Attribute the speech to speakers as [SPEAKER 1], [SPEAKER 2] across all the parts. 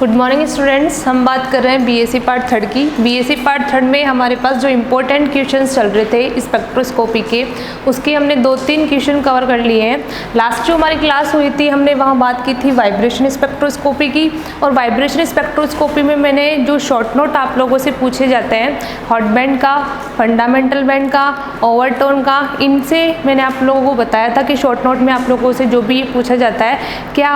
[SPEAKER 1] Good morning students. हम बात कर रहे हैं बीएससी पार्ट थर्ड की। बीएससी पार्ट थर्ड में हमारे पास जो इम्पोर्टेंट क्वेश्चंस चल रहे थे स्पेक्ट्रोस्कोपी के, उसके हमने 2-3 क्वेश्चन कवर कर लिए हैं। लास्ट जो हमारी क्लास हुई थी हमने वहाँ बात की थी वाइब्रेशन स्पेक्ट्रोस्कोपी की, और वाइब्रेशन स्पेक्ट्रोस्कोपी में मैंने जो शॉर्ट नोट आप लोगों से पूछे जाते हैं हॉट बैंड का, फंडामेंटल बैंड का, ओवरटोन का, इनसे मैंने आप लोगों को बताया था कि शॉर्ट नोट में आप लोगों से जो भी पूछा जाता है क्या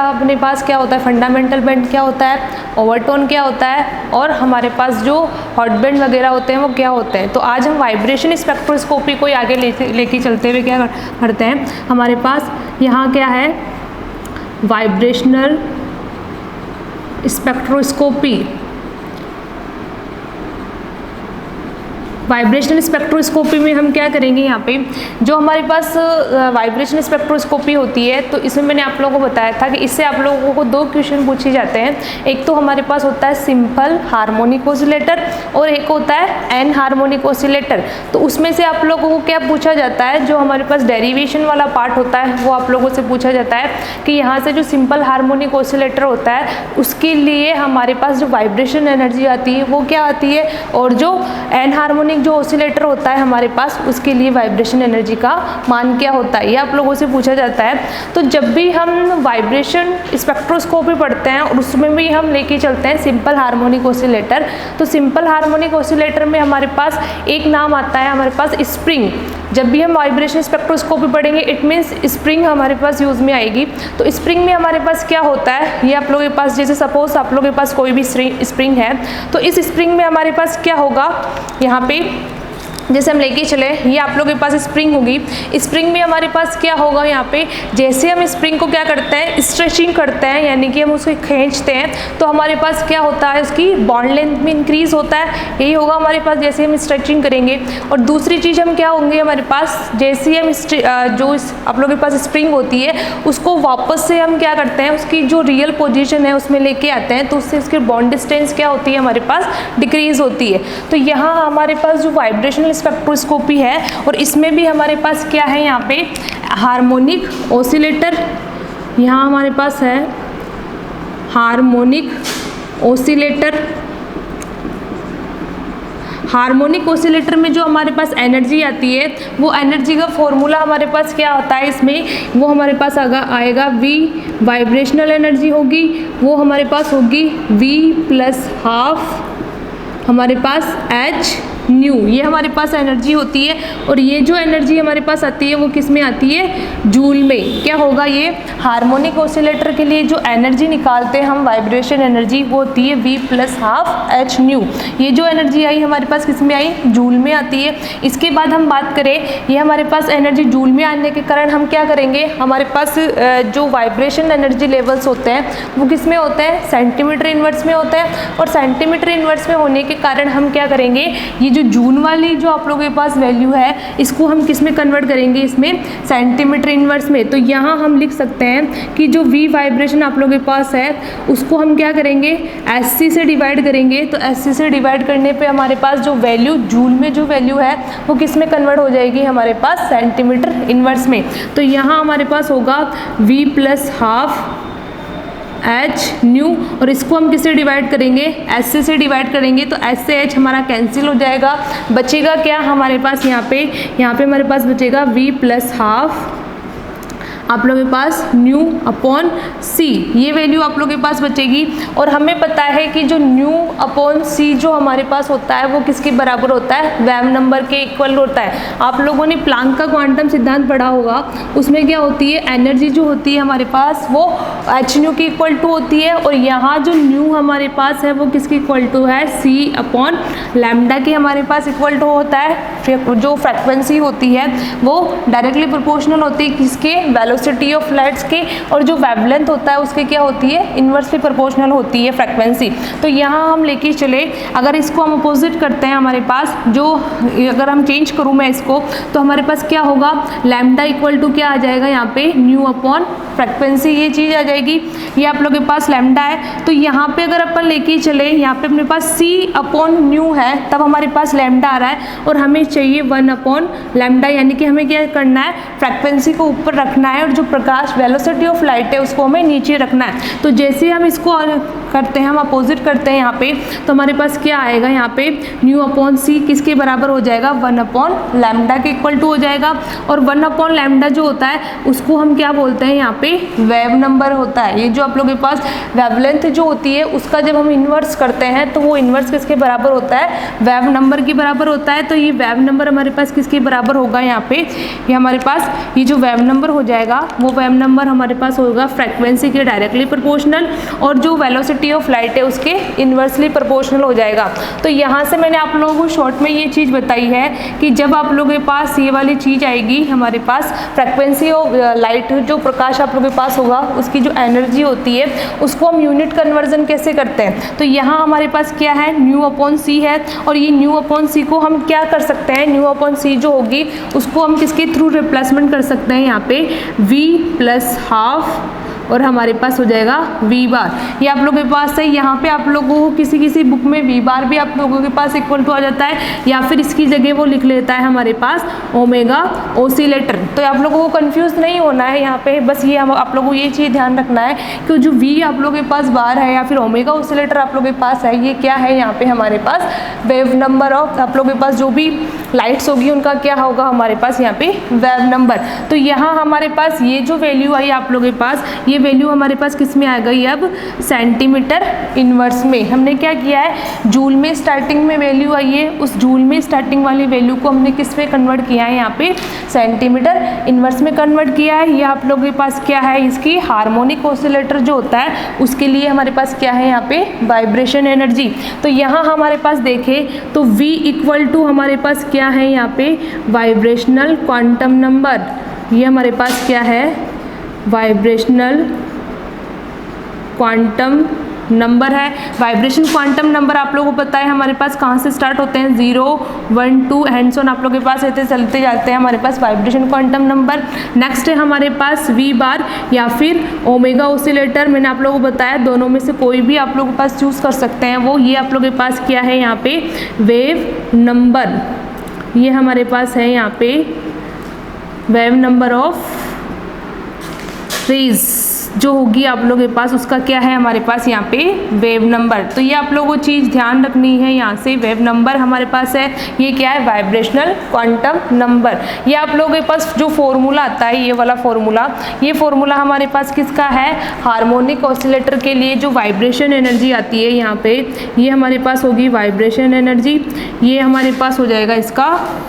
[SPEAKER 1] अपने पास क्या होता है, फंडामेंटल बैंड क्या होता है, ओवरटोन क्या होता है, और हमारे पास जो हॉट बैंड वगैरह होते हैं वो क्या होते हैं। तो आज हम वाइब्रेशन स्पेक्ट्रोस्कोपी को आगे लेके चलते हुए क्या करते हैं, हमारे पास यहाँ क्या है वाइब्रेशनल स्पेक्ट्रोस्कोपी। वाइब्रेशनल स्पेक्ट्रोस्कोपी में हम क्या करेंगे, यहाँ पे जो हमारे पास वाइब्रेशनल स्पेक्ट्रोस्कोपी होती है तो इसमें मैंने आप लोगों को बताया था कि इससे आप लोगों को 2 क्वेश्चन पूछे जाते हैं। एक तो हमारे पास होता है सिंपल हार्मोनिक ऑसिलेटर और एक होता है एन हार्मोनिक ऑसिलेटर। तो उसमें से आप लोगों को क्या पूछा जाता है, जो हमारे पास डेरिवेशन वाला पार्ट होता है वो आप लोगों से पूछा जाता है कि यहाँ से जो सिंपल हार्मोनिक ऑसिलेटर होता है उसके लिए हमारे पास जो वाइब्रेशन एनर्जी आती है वो क्या आती है, और जो एन हार्मोनिक जो ऑसिलेटर होता है हमारे पास उसके लिए वाइब्रेशन एनर्जी का मान क्या होता है, ये आप लोगों से पूछा जाता है। तो जब भी हम वाइब्रेशन स्पेक्ट्रोस्कोपी पढ़ते हैं और उसमें भी हम लेके चलते हैं सिंपल हार्मोनिक ऑसिलेटर, तो सिंपल हार्मोनिक ऑसिलेटर में हमारे पास एक नाम आता है हमारे पास स्प्रिंग। जब भी हम वाइब्रेशन स्पेक्ट्रोस्कोपी पढ़ेंगे इट मीन्स स्प्रिंग हमारे पास यूज़ में आएगी। तो स्प्रिंग में हमारे पास क्या होता है, ये आप लोगों के पास जैसे सपोज आप लोगों के पास कोई भी स्प्रिंग है तो इस स्प्रिंग में हमारे पास क्या होगा, यहाँ पे जैसे हम लेके चले ये आप लोगों के पास स्प्रिंग होगी। स्प्रिंग में हमारे पास क्या होगा, यहाँ पे जैसे हम स्प्रिंग को क्या करते हैं स्ट्रेचिंग करते हैं, यानी कि हम उसको खींचते हैं तो हमारे पास क्या होता है उसकी बॉन्ड लेंथ में इंक्रीज होता है। यही होगा हमारे पास जैसे हम स्ट्रेचिंग करेंगे। और दूसरी चीज़ हम क्या होंगे हमारे पास, जैसे हम जो आप लोगों के पास स्प्रिंग होती है उसको वापस से हम क्या करते हैं उसकी जो रियल पोजिशन है उसमें लेके आते हैं तो उससे उसकी बॉन्ड डिस्टेंस क्या होती है हमारे पास डिक्रीज होती है। तो यहाँ हमारे पास जो वाइब्रेशनल स्पेक्ट्रोस्कोपी है और इसमें भी हमारे पास क्या है, यहाँ पे हार्मोनिक ऑसिलेटर, यहाँ हमारे पास है हार्मोनिक ऑसिलेटर। हार्मोनिक ऑसिलेटर में जो हमारे पास एनर्जी आती है वो एनर्जी का फॉर्मूला हमारे पास क्या होता है, इसमें वो हमारे पास आएगा V वाइब्रेशनल एनर्जी होगी, वो हमारे पास होगी V प्लस हाफ हमारे पास H न्यू, ये हमारे पास एनर्जी होती है। और ये जो एनर्जी हमारे पास आती है वो किस में आती है, जूल में। क्या होगा, ये हार्मोनिक ऑसिलेटर के लिए जो एनर्जी निकालते हैं हम वाइब्रेशन एनर्जी वो होती है V plus half H new. ये जो एनर्जी आई हमारे पास किस में आई, जूल में आती है। इसके बाद हम बात करें ये हमारे पास एनर्जी जूल में आने के कारण हम क्या करेंगे, हमारे पास जो वाइब्रेशन एनर्जी लेवल्स होते हैं वो किस में होते हैं, सेंटीमीटर इनवर्स में होते हैं। और सेंटीमीटर इनवर्स में होने के कारण हम क्या करेंगे, ये जो जूल वाली जो आप लोगों के पास वैल्यू है इसको हम किस में कन्वर्ट करेंगे, इसमें सेंटीमीटर इनवर्स में। तो यहाँ हम लिख सकते हैं कि जो V वाइब्रेशन आप लोगों के पास है उसको हम क्या करेंगे SC से डिवाइड करेंगे। तो SC से डिवाइड करने पे हमारे पास जो वैल्यू जूल में जो वैल्यू है वो किस में कन्वर्ट हो जाएगी, हमारे पास सेंटीमीटर इनवर्स में। तो यहाँ हमारे पास होगा V plus half H new, और इसको हम किससे डिवाइड करेंगे, S से डिवाइड करेंगे। तो S से H हमारा कैंसिल हो जाएगा, बचेगा क्या हमारे पास, यहाँ पे हमारे पास बचेगा V प्लस हाफ आप लोगों के पास न्यू अपॉन C, ये वैल्यू आप लोगों के पास बचेगी। और हमें पता है कि जो न्यू अपॉन C जो हमारे पास होता है वो किसके बराबर होता है, वेव नंबर के इक्वल होता है। आप लोगों ने प्लांक का क्वांटम सिद्धांत पढ़ा होगा, उसमें क्या होती है एनर्जी जो होती है हमारे पास वो H न्यू की इक्वल टू होती है, और यहाँ जो न्यू हमारे पास है वो किसकी इक्वल टू है, C अपॉन लैम्डा के हमारे पास इक्वल टू होता है। जो फ्रिक्वेंसी होती है वो डायरेक्टली प्रोपोर्शनल होती है किसके, वेलोसिटी ऑफ लाइट्स के, और जो वेवलेंथ होता है उसके क्या होती है, इन्वर्सली प्रोपोर्शनल होती है फ्रीक्वेंसी। तो यहाँ हम लेके चले, अगर इसको हम अपोजिट करते हैं हमारे पास जो, अगर हम चेंज करूँ मैं इसको तो हमारे पास क्या होगा, लैम्डा इक्वल टू क्या आ जाएगा, यहाँ पे न्यू अपॉन फ्रीक्वेंसी, ये चीज़ आ जाएगी। ये आप लोगों के पास लैम्डा है, तो यहाँ पे अगर अपन लेके चले, यहाँ पे अपने पास C अपॉन न्यू है तब हमारे पास लैम्डा आ रहा है, और हमें चाहिए 1 अपॉन लैम्डा, यानी कि हमें क्या करना है, फ्रीक्वेंसी को ऊपर रखना है और जो प्रकाश वेलोसिटी ऑफ लाइट है उसको हमें नीचे रखना है। तो जैसे हम इसको करते हैं, हम अपोजिट करते हैं यहाँ पे, तो हमारे पास क्या आएगा यहाँ पे न्यू अपॉन सी किसके बराबर हो जाएगा 1 अपॉन लैम्डा के इक्वल टू हो जाएगा। और 1 अपॉन लैम्डा जो होता है उसको हम क्या बोलते हैं यहाँ पे वेव नंबर होता है। ये जो आप लोगों के पास वेवलेंथ जो होती है उसका जब हम इन्वर्स करते हैं तो वो इन्वर्स किसके बराबर होता है वेव नंबर के बराबर होता है। तो ये वेव नंबर हमारे पास किसके बराबर होगा यहाँ पे, ये हमारे पास ये जो वेव नंबर हो जाएगा वो वेव नंबर हमारे पास होगा फ्रीक्वेंसी के डायरेक्टली प्रोपोर्शनल और जो वेलोसिटी ऑफ लाइट है उसके इन्वर्सली प्रोपोर्शनल हो जाएगा। तो यहाँ से मैंने आप लोगों को शॉर्ट में ये चीज़ बताई है कि जब आप लोगों के पास ये वाली चीज़ आएगी हमारे पास फ्रीक्वेंसी ऑफ लाइट, जो प्रकाश आप लोगों के पास होगा उसकी जो एनर्जी होती है उसको हम यूनिट कन्वर्जन कैसे करते हैं। तो यहाँ हमारे पास क्या है न्यू अपॉन सी है और ये न्यू अपॉन सी को हम क्या कर सकते हैं, न्यू अपॉन सी जो होगी उसको हम किसके थ्रू रिप्लेसमेंट कर सकते हैं यहाँ पे v प्लस हाफ और हमारे पास हो जाएगा v बार। ये आप लोगों के पास है, यहाँ पे आप लोगों को किसी बुक में v बार भी आप लोगों के पास इक्वल टू आ जाता है या फिर इसकी जगह वो लिख लेता है हमारे पास ओमेगा ओसिलेटर। तो आप लोगों को कंफ्यूज नहीं होना है यहाँ पे, बस ये हम आप लोगों को ये चीज़ ध्यान रखना है कि जो v आप लोगों के पास बार है या फिर ओमेगा ओसिलेटर आप लोगों के पास है ये क्या है यहाँ पे हमारे पास वेव नंबर ऑफ आप लोगों के पास जो भी लाइट्स होगी उनका क्या होगा हमारे पास यहाँ पे वेव नंबर। तो यहाँ हमारे पास ये जो वैल्यू आई आप लोगों के पास ये वैल्यू हमारे पास किस में आ गई अब सेंटीमीटर इनवर्स में। हमने क्या किया है जूल में स्टार्टिंग में वैल्यू आई है, उस जूल में स्टार्टिंग वाली वैल्यू को हमने किस में कन्वर्ट किया है यहाँ पे सेंटीमीटर इनवर्स में कन्वर्ट किया है। ये आप लोगों के पास क्या है इसकी हार्मोनिक ऑसिलेटर जो होता है उसके लिए हमारे पास क्या है यहाँ पे वाइब्रेशन एनर्जी। तो यहाँ हमारे पास देखें तो v इक्वल टू हमारे पास क्या है यहाँ पे वाइब्रेशनल क्वांटम नंबर। ये हमारे पास क्या है वाइब्रेशनल क्वांटम नंबर है। वाइब्रेशन क्वांटम नंबर आप लोगों को पता है हमारे पास कहाँ से स्टार्ट होते हैं 0 1 2 हैंड्स ऑन आप लोगों के पास ऐसे चलते जाते हैं हमारे पास वाइब्रेशन क्वांटम नंबर। नेक्स्ट है हमारे पास v बार या फिर ओमेगा ओसिलेटर। मैंने आप लोगों को बताया दोनों में से कोई भी आप लोगों के पास चूज़ कर सकते हैं वो। ये आप लोगों के पास क्या है यहाँ पे वेव नंबर, ये हमारे पास है यहाँ पे वेव नंबर ऑफ रेज जो होगी आप लोगों के पास उसका क्या है हमारे पास यहाँ पे वेव नंबर। तो ये आप लोगों को चीज़ ध्यान रखनी है यहाँ से वेव नंबर हमारे पास है ये क्या है वाइब्रेशनल क्वांटम नंबर। ये आप लोगों के पास जो फॉर्मूला आता है ये वाला फॉर्मूला, ये फॉर्मूला हमारे पास किसका है हार्मोनिक ऑसिलेटर के लिए जो वाइब्रेशन एनर्जी आती है यहाँ पे ये हमारे पास होगी वाइब्रेशन एनर्जी। ये हमारे पास हो जाएगा इसका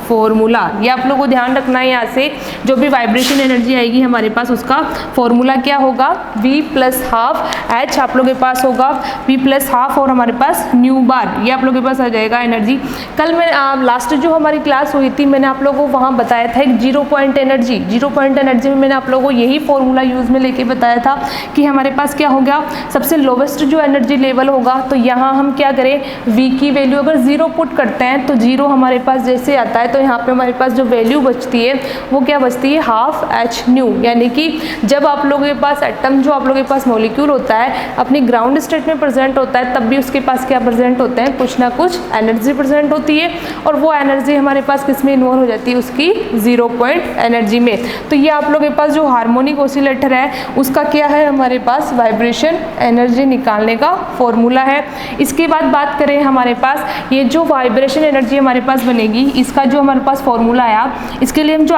[SPEAKER 1] फॉर्मूला। ये आप लोगों को ध्यान रखना है यहाँ से जो भी वाइब्रेशन एनर्जी आएगी हमारे पास उसका फॉर्मूला क्या होगा v प्लस हाफ h आप लोगों के पास होगा v प्लस हाफ और हमारे पास न्यू बार ये आप लोगों के पास आ जाएगा एनर्जी। कल मैं लास्ट जो हमारी क्लास हुई थी मैंने आप लोगों को वहाँ बताया था एक 0 पॉइंट एनर्जी। 0 पॉइंट एनर्जी में मैंने आप लोगों को यही फॉर्मूला यूज़ में लेके बताया था कि हमारे पास क्या हो गया सबसे लोवेस्ट जो एनर्जी लेवल होगा तो यहाँ हम क्या करें v की वैल्यू अगर 0 पुट करते हैं तो 0 हमारे पास जैसे आता है तो यहाँ पे हमारे पास जो वैल्यू बचती है वो क्या बचती है हाफ h न्यू। यानी कि जब आप लोगों के पास एटम जो आप लोगों के पास मॉलिक्यूल होता है अपनी ग्राउंड स्टेट में प्रेजेंट होता है तब भी उसके पास क्या प्रेजेंट होते हैं कुछ ना कुछ एनर्जी प्रेजेंट होती है और वो एनर्जी हमारे पास किस में इन्वॉल्व हो जाती है उसकी 0 पॉइंट एनर्जी में। तो ये आप लोगों के पास जो हार्मोनिक ऑसिलेटर है उसका क्या है हमारे पास वाइब्रेशन एनर्जी निकालने का फॉर्मूला है। इसके बाद बात करें हमारे पास ये जो वाइब्रेशन एनर्जी हमारे पास बनेगी इसका जो हमारे पास फॉर्मूला आया इसके लिए हम जो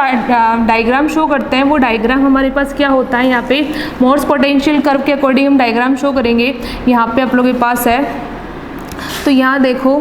[SPEAKER 1] डायग्राम शो करते हैं वो डायग्राम हमारे पास क्या होता है यहाँ पे मोर्स पोटेंशियल कर्व के अकॉर्डिंग हम डायग्राम शो करेंगे। यहाँ पे आप लोगों के पास है तो यहाँ देखो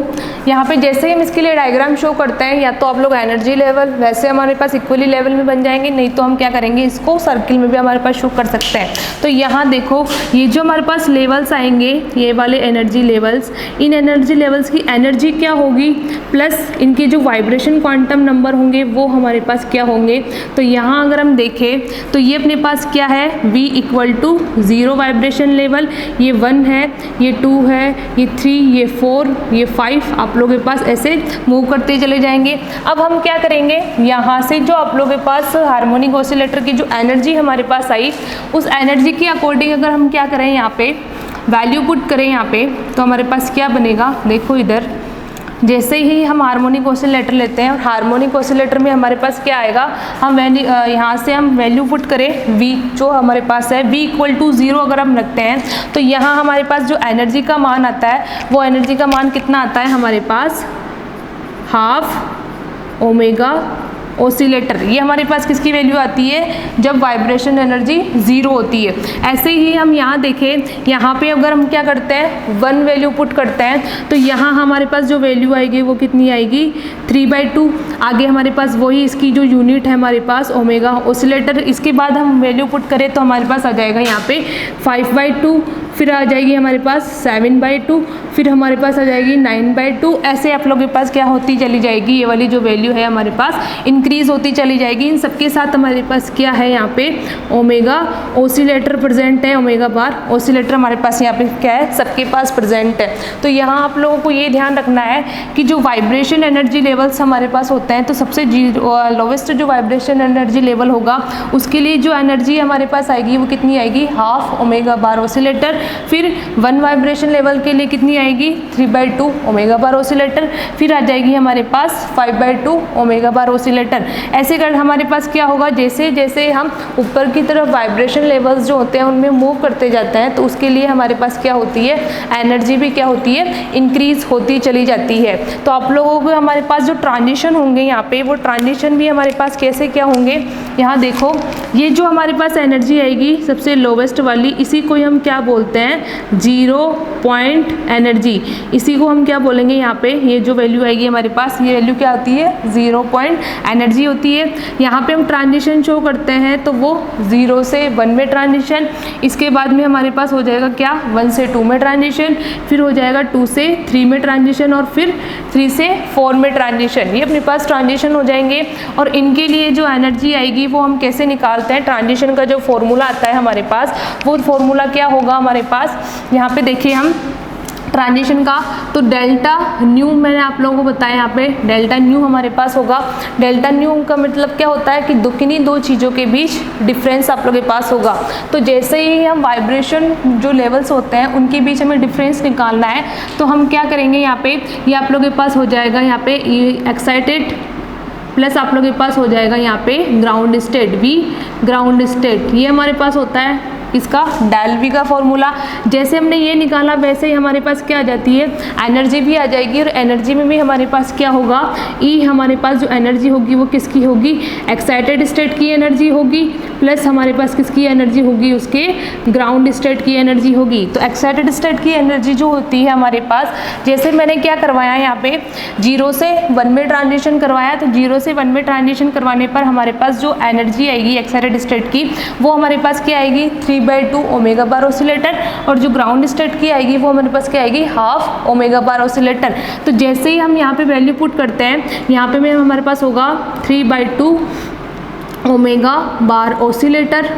[SPEAKER 1] यहाँ पे जैसे ही हम इसके लिए डायग्राम शो करते हैं या तो आप लोग एनर्जी लेवल वैसे हमारे पास इक्वली लेवल में बन जाएंगे नहीं तो हम क्या करेंगे इसको सर्किल में भी हमारे पास शो कर सकते हैं। तो यहाँ देखो ये जो हमारे पास लेवल्स आएंगे ये वाले एनर्जी लेवल्स, इन एनर्जी लेवल्स की एनर्जी क्या होगी प्लस इनके जो वाइब्रेशन क्वांटम नंबर होंगे वो हमारे पास क्या होंगे। तो यहाँ अगर हम देखें तो ये अपने पास क्या है v equal to 0 vibration level, ये 1 है, ये 2 है, ये 3, ये 4, ये 5 आप लोगों के पास ऐसे मूव करते चले जाएंगे। अब हम क्या करेंगे यहाँ से जो आप लोगों के पास हार्मोनिक ऑसिलेटर की जो एनर्जी हमारे पास आई उस एनर्जी के अकॉर्डिंग अगर हम क्या करें यहाँ पे वैल्यू पुट करें यहाँ पे तो हमारे पास क्या बनेगा देखो इधर जैसे ही हम हार्मोनिक ऑसिलेटर लेते हैं और हार्मोनिक ऑसिलेटर में हमारे पास क्या आएगा, हम यहाँ से हम वैल्यू पुट करें V जो हमारे पास है V = 0 अगर हम रखते हैं तो यहाँ हमारे पास जो एनर्जी का मान आता है वो एनर्जी का मान कितना आता है हमारे पास, ½ ओमेगा ऑसिलेटर। ये हमारे पास किसकी वैल्यू आती है, जब वाइब्रेशन एनर्जी 0 होती है। ऐसे ही हम यहाँ देखें, यहाँ पे अगर हम क्या करते हैं 1 वैल्यू पुट करते हैं तो यहाँ हमारे पास जो वैल्यू आएगी वो कितनी आएगी, 3/2। आगे हमारे पास वही इसकी जो यूनिट है हमारे पास ओमेगा ऑसिलेटर। इसके बाद हम वैल्यू पुट करें तो हमारे पास आ जाएगा यहाँ पे 5/2, फिर आ जाएगी हमारे पास 7/2, फिर हमारे पास आ जाएगी 9/2। ऐसे आप लोगों के पास क्या होती चली जाएगी, ये वाली जो वैल्यू है हमारे पास इंक्रीज होती चली जाएगी। इन सबके साथ हमारे पास क्या है यहाँ पे ओमेगा ऑसिलेटर प्रेजेंट है, ओमेगा बार ऑसिलेटर हमारे पास यहाँ पे क्या है, सबके पास प्रेजेंट है। तो यहाँ आप लोगों को ये ध्यान रखना है कि जो वाइब्रेशन एनर्जी लेवल्स हमारे पास होते हैं तो सबसे लोवेस्ट जो वाइब्रेशन एनर्जी लेवल होगा उसके लिए जो एनर्जी हमारे पास आएगी वो कितनी आएगी, ½ ओमेगा बार ऑसिलेटर। फिर 1 वाइब्रेशन लेवल के लिए कितनी आएगी, 3/2 ओमेगा बार ऑसिलेटर। फिर आ जाएगी हमारे पास 5/2 ओमेगा बार ऑसिलेटर। ऐसे कर हमारे पास क्या होगा, जैसे जैसे हम ऊपर की तरफ वाइब्रेशन लेवल्स जो होते हैं उनमें मूव करते जाते हैं तो उसके लिए हमारे पास क्या होती है, एनर्जी भी क्या होती है, इंक्रीज होती चली जाती है। तो आप लोगों को हमारे पास जो ट्रांजिशन होंगे यहाँ पे, वो ट्रांजिशन भी हमारे पास कैसे क्या होंगे, यहाँ देखो ये जो हमारे पास एनर्जी आएगी सबसे लोवेस्ट वाली, इसी को हम क्या बोलते हैं, 0 पॉइंट एनर्जी। इसी को हम क्या बोलेंगे यहाँ पे, ये जो वैल्यू आएगी हमारे पास, ये वैल्यू क्या होती है, 0 पॉइंट एनर्जी होती है। यहाँ पे हम ट्रांजिशन शो करते हैं तो वो 0 से 1 में ट्रांजिशन, इसके बाद में हमारे पास हो जाएगा क्या, 1 से 2 में ट्रांजिशन, फिर हो जाएगा 2 से 3 में ट्रांजिशन और फिर 3 से 4 में ट्रांजिशन। ये अपने पास ट्रांजिशन हो जाएंगे। और इनके लिए जो एनर्जी आएगी वो हम कैसे निकालते हैं, ट्रांजिशन का जो फॉर्मूला आता है हमारे पास, वो फॉर्मूला क्या होगा हमारे पास, यहाँ पे देखिए हम ट्रांजिशन का, तो डेल्टा न्यू मैंने आप लोगों को बताया, यहाँ पे डेल्टा न्यू हमारे पास होगा। डेल्टा न्यू का मतलब क्या होता है कि किन्हीं दो चीज़ों के बीच डिफरेंस आप लोगों के पास होगा। तो जैसे ही हम वाइब्रेशन जो लेवल्स होते हैं उनके बीच हमें डिफरेंस निकालना है तो हम क्या करेंगे, यहाँ पे ये आप लोगों के पास हो जाएगा यहाँ पे एक्साइटेड प्लस आप लोगों के पास हो जाएगा यहाँ पे ground state, V ground state. ये हमारे पास होता है इसका डेल V का फॉर्मूला। जैसे हमने ये निकाला वैसे ही हमारे पास क्या आ जाती है, एनर्जी भी आ जाएगी। और एनर्जी में भी हमारे पास क्या होगा, E हमारे पास जो एनर्जी होगी वो किसकी होगी, एक्साइटेड स्टेट की एनर्जी होगी, प्लस हमारे पास किसकी एनर्जी होगी, उसके ग्राउंड स्टेट की एनर्जी होगी। तो एक्साइटेड स्टेट की एनर्जी जो होती है हमारे पास, जैसे मैंने क्या करवाया यहाँ पे 0 से 1 में ट्रांजिशन करवाया, तो 0 से 1 में ट्रांजिशन करवाने पर हमारे पास जो एनर्जी आएगी एक्साइटेड स्टेट की वो हमारे पास क्या आएगी, 3/2 ओमेगा बार ऑसिलेटर। और जो ग्राउंड स्टेट की आएगी वो हमारे पास क्या आएगी, ½ ओमेगा बार ऑसिलेटर। तो जैसे ही हम यहाँ पे वैल्यू पुट करते हैं, यहाँ पे में हमारे पास होगा 3/2 ओमेगा बार ऑसिलेटर,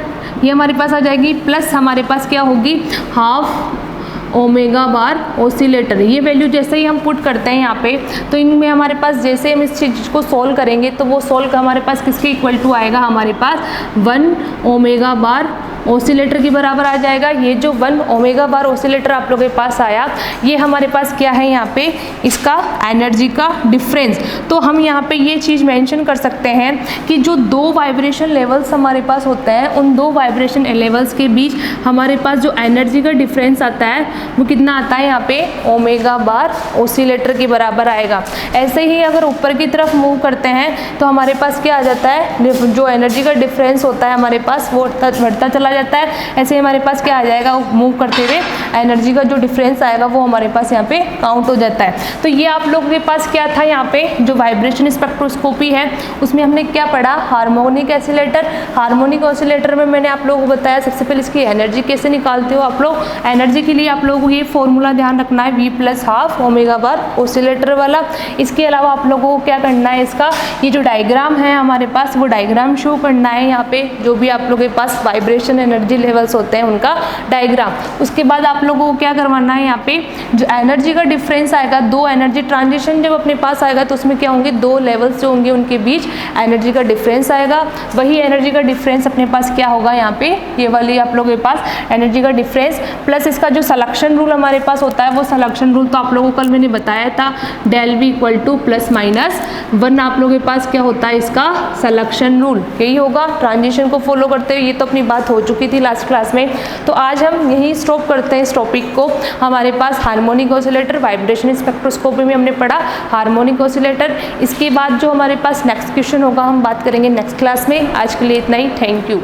[SPEAKER 1] ये हमारे पास आ जाएगी, प्लस हमारे पास क्या होगी, ½ ओमेगा बार ऑसिलेटर। ये वैल्यू जैसे ही हम पुट करते हैं यहाँ पे, तो इनमें हमारे पास जैसे हम इस चीज़ को सोल्व करेंगे तो वो सोल्व हमारे पास किसके इक्वल टू आएगा, हमारे पास 1 ओमेगा बार ऑसिलेटर के बराबर आ जाएगा। ये जो 1 ओमेगा बार ऑसिलेटर आप लोगों के पास आया, ये हमारे पास क्या है यहाँ पे, इसका एनर्जी का डिफरेंस। तो हम यहाँ पे ये चीज़ मेंशन कर सकते हैं कि जो 2 वाइब्रेशन लेवल्स हमारे पास होते हैं, उन 2 वाइब्रेशन लेवल्स के बीच हमारे पास जो एनर्जी का डिफरेंस आता है वो कितना आता है, यहाँ पे ओमेगा बार ऑसिलेटर के बराबर आएगा। ऐसे ही अगर ऊपर की तरफ मूव करते हैं तो हमारे पास क्या आ जाता है, जो एनर्जी का डिफरेंस होता है हमारे पास वो बढ़ता चला जाता है। ऐसे हमारे पास क्या आ जाएगा, मूव करते हुए एनर्जी का जो डिफरेंस आएगा वो हमारे पास यहाँ पे काउंट हो जाता है। तो ये आप लोगों के पास क्या था, यहाँ पे जो वाइब्रेशन स्पेक्ट्रोस्कोपी है उसमें हमने क्या पढ़ा, हार्मोनिक ऑसिलेटर। हार्मोनिक ऑसिलेटर में मैंने आप लोगों को बताया सबसे पहले इसकी एनर्जी कैसे निकालते हो आप लोग। एनर्जी के लिए आप लोगों को ये फॉर्मूला ध्यान रखना है, V + ½ ओमेगा बार ऑसिलेटर वाला। इसके अलावा आप लोगों को क्या करना है, इसका ये जो डायग्राम है हमारे पास वो डायग्राम शो करना है यहाँ पे, जो भी आप लोगों के पास वाइब्रेशन एनर्जी लेवल्स होते हैं उनका डायग्राम। उसके बाद आप लोगों को क्या करवाना है, यहाँ पे जो एनर्जी का डिफरेंस आएगा, 2 एनर्जी ट्रांजिशन जब अपने पास आएगा तो उसमें क्या होंगे, 2 लेवल्स जो होंगे उनके बीच एनर्जी का डिफरेंस आएगा। वही एनर्जी का डिफरेंस अपने पास क्या होगा, यहाँ पे ये वाली आप लोगों के पास एनर्जी का डिफरेंस प्लस इसका जो सलेक्शन सलेक्शन रूल हमारे पास होता है, वो सलेक्शन रूल तो आप लोगों को कल मैंने बताया था, डेल वी इक्वल टू +-1 आप लोगों के पास क्या होता है इसका सलेक्शन रूल, यही होगा ट्रांजिशन को फॉलो करते हुए। ये तो अपनी बात हो चुकी थी लास्ट क्लास में, तो आज हम यही स्टॉप करते हैं इस टॉपिक को। हमारे पास हार्मोनिक ऑसिलेटर, वाइब्रेशन स्पेक्ट्रोस्कोपी में हमने पढ़ा हार्मोनिक ऑसिलेटर। इसके बाद जो हमारे पास नेक्स्ट क्वेश्चन होगा हम बात करेंगे नेक्स्ट क्लास में। आज के लिए इतना ही, थैंक यू।